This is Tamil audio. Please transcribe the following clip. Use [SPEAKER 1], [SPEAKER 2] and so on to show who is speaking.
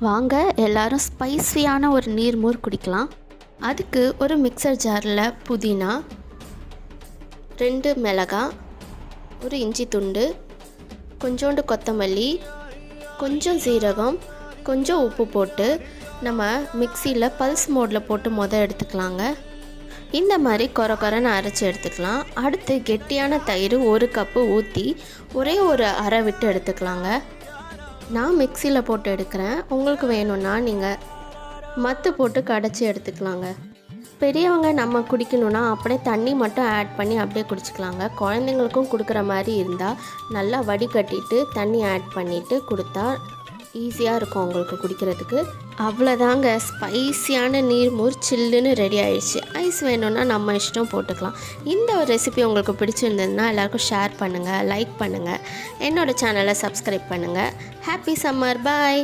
[SPEAKER 1] வாங்க எல்லாரும் ஸ்பைசியான ஒரு நீர்மோர் குடிக்கலாம். அதுக்கு ஒரு மிக்சர் ஜாரில் புதினா, 2 மிளகாய், ஒரு இஞ்சி துண்டு, கொஞ்சோண்டு கொத்தமல்லி, கொஞ்சம் சீரகம், கொஞ்சம் உப்பு போட்டு நம்ம மிக்சியில் பல்ஸ் மோடில் போட்டு எடுத்துக்கலாங்க. இந்த மாதிரி கொரன்னு அரைச்சி எடுத்துக்கலாம். அடுத்து கெட்டியான தயிர் 1 கப்பு ஊற்றி ஒரே ஒரு அரை விட்டு எடுத்துக்கலாங்க. நான் மிக்சியில் போட்டு எடுக்கிறேன். உங்களுக்கு வேணும்னா நீங்கள் மத்து போட்டு கடைச்சி எடுத்துக்கலாங்க. பெரியவங்க நம்ம குடிக்கணுன்னா அப்படியே தண்ணி மட்டும் ஆட் பண்ணி அப்படியே குடிச்சிக்கலாங்க. குழந்தைங்களுக்கும் கொடுக்குற மாதிரி இருந்தால் நல்லா வடிகட்டிட்டு தண்ணி ஆட் பண்ணிவிட்டு கொடுத்தா ஈஸியாக இருக்கும் உங்களுக்கு குடிக்கிறதுக்கு. அவ்வளோதாங்க, ஸ்பைசியான நீர்மோர் சில்லுன்னு ரெடி ஆயிடுச்சு. ஐஸ் வேணும்னா நம்ம இஷ்டம் போட்டுக்கலாம். இந்த ஒரு ரெசிபி உங்களுக்கு பிடிச்சிருந்ததுன்னா எல்லாருக்கும் ஷேர் பண்ணுங்கள், லைக் பண்ணுங்கள், என்னோடய சேனலை சப்ஸ்கிரைப் பண்ணுங்கள். ஹாப்பி சம்மர், பாய்.